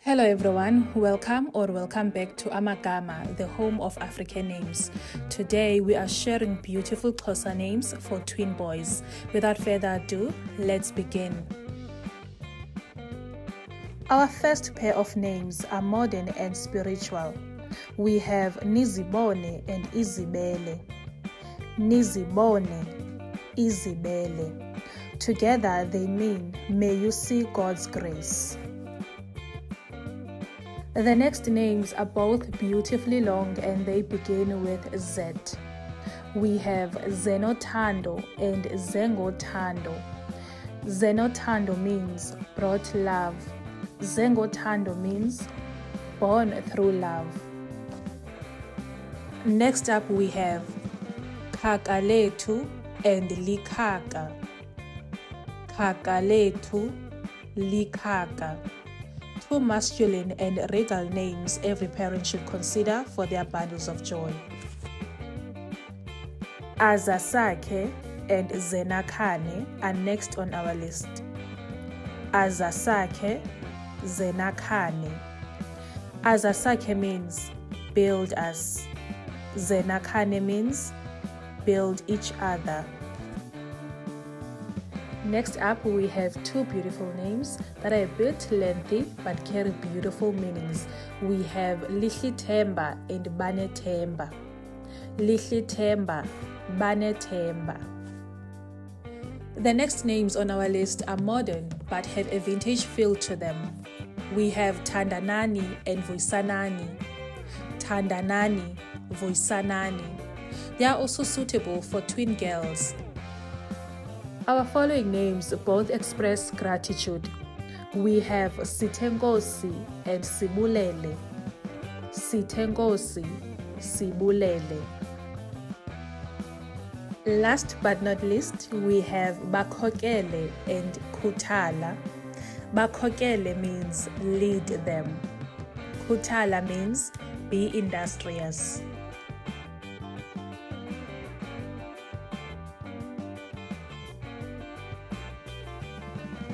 Hello everyone, welcome back to Amagama, the home of African names. Today we are sharing beautiful Xhosa names for twin boys. Without further ado, let's begin. Our first pair of names are modern and spiritual. We have Nizibone and Izibele. Nizibone, Izibele. Together they mean, may you see God's grace. The next names are both beautifully long and they begin with Z. We have Zenothando and Zengothando. Zenothando means brought love. Zengothando means born through love. Next up we have Khakaletu and Likhaka. Khakaletu, Likhaka. Two masculine and regal names every parent should consider for their bundles of joy. Azasakhe and Zenakhane are next on our list. Azasakhe, Zenakhane. Azasakhe means build us. Zenakhane means build each other. Next up, we have two beautiful names that are a bit lengthy but carry beautiful meanings. We have Lihlithemba and Banethemba. Lihlithemba, Banethemba. The next names on our list are modern but have a vintage feel to them. We have Thandanani and Vuisanani. Thandanani, Vuisanani. They are also suitable for twin girls. Our following names both express gratitude. We have Sithenkosi and Sibulele. Sithenkosi, Sibulele. Last but not least, we have Bakhokele and Khuthala. Bakhokele means lead them. Khuthala means be industrious.